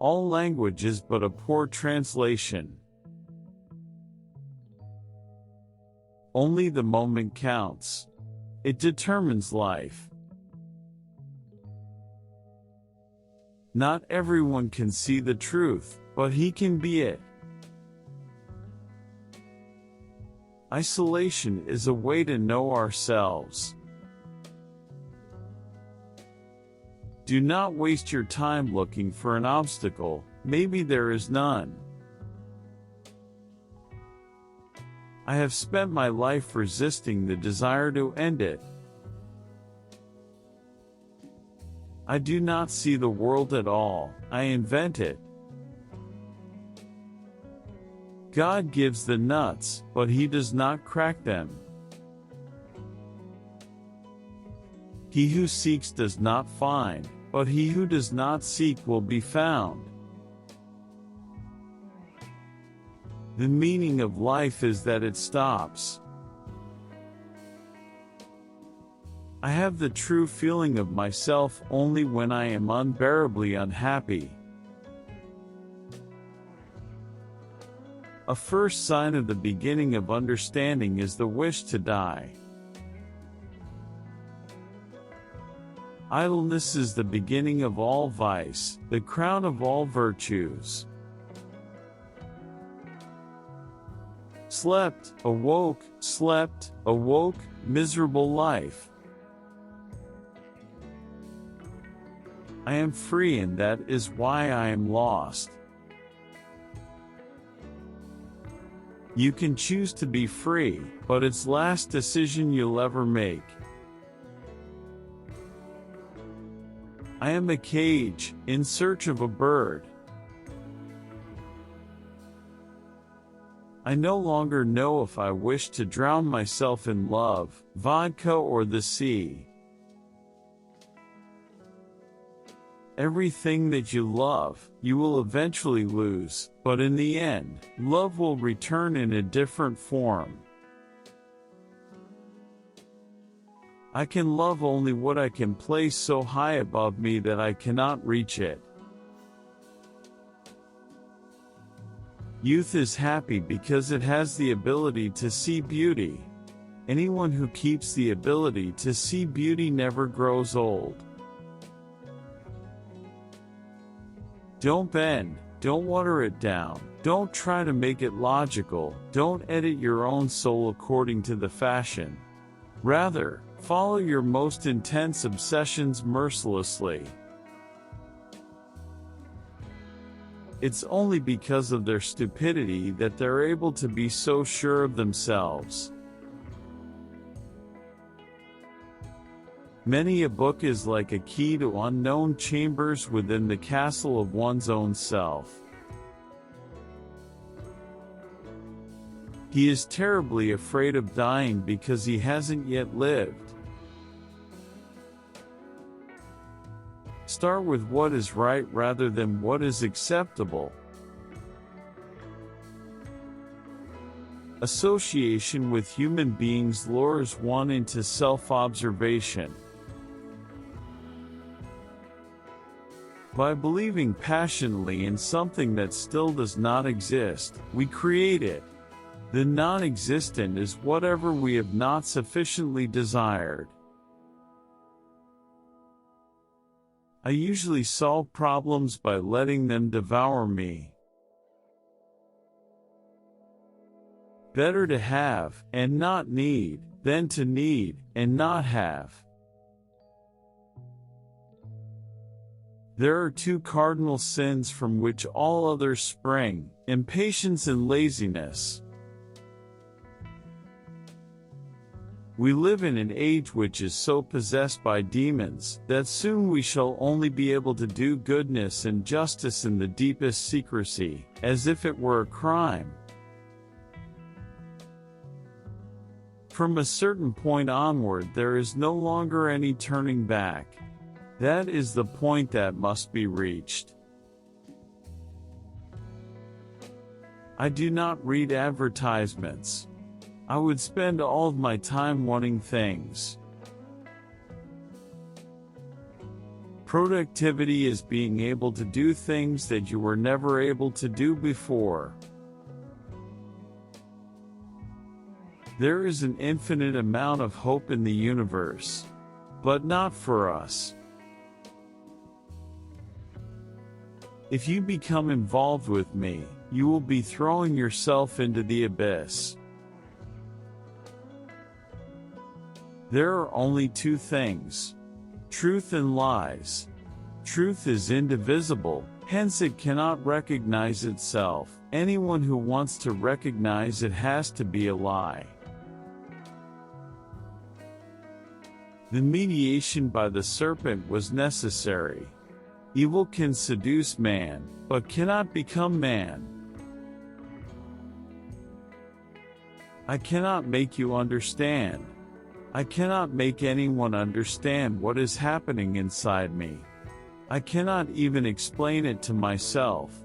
All language is but a poor translation. Only the moment counts. It determines life. Not everyone can see the truth, but he can be it. Isolation is a way to know ourselves. Do not waste your time looking for an obstacle, maybe there is none. I have spent my life resisting the desire to end it. I do not see the world at all, I invent it. God gives the nuts, but he does not crack them. He who seeks does not find, but he who does not seek will be found. The meaning of life is that it stops. I have the true feeling of myself only when I am unbearably unhappy. A first sign of the beginning of understanding is the wish to die. Idleness is the beginning of all vice, the crown of all virtues. Slept, awoke, miserable life. I am free, and that is why I am lost. You can choose to be free, but it's the last decision you'll ever make. I am a cage, in search of a bird. I no longer know if I wish to drown myself in love, vodka, or the sea. Everything that you love, you will eventually lose, but in the end, love will return in a different form. I can love only what I can place so high above me that I cannot reach it. Youth is happy because it has the ability to see beauty. Anyone who keeps the ability to see beauty never grows old. Don't bend, don't water it down, don't try to make it logical, don't edit your own soul according to the fashion. Rather, follow your most intense obsessions mercilessly. It's only because of their stupidity that they're able to be so sure of themselves. Many a book is like a key to unknown chambers within the castle of one's own self. He is terribly afraid of dying because he hasn't yet lived. Start with what is right rather than what is acceptable. Association with human beings lures one into self-observation. By believing passionately in something that still does not exist, we create it. The non-existent is whatever we have not sufficiently desired. I usually solve problems by letting them devour me. Better to have, and not need, than to need, and not have. There are two cardinal sins from which all others spring: impatience and laziness. We live in an age which is so possessed by demons, that soon we shall only be able to do goodness and justice in the deepest secrecy, as if it were a crime. From a certain point onward there is no longer any turning back. That is the point that must be reached. I do not read advertisements. I would spend all of my time wanting things. Productivity is being able to do things that you were never able to do before. There is an infinite amount of hope in the universe, but not for us. If you become involved with me, you will be throwing yourself into the abyss. There are only two things: truth and lies. Truth is indivisible, hence it cannot recognize itself. Anyone who wants to recognize it has to be a lie. The mediation by the serpent was necessary. Evil can seduce man, but cannot become man. I cannot make you understand. I cannot make anyone understand what is happening inside me. I cannot even explain it to myself.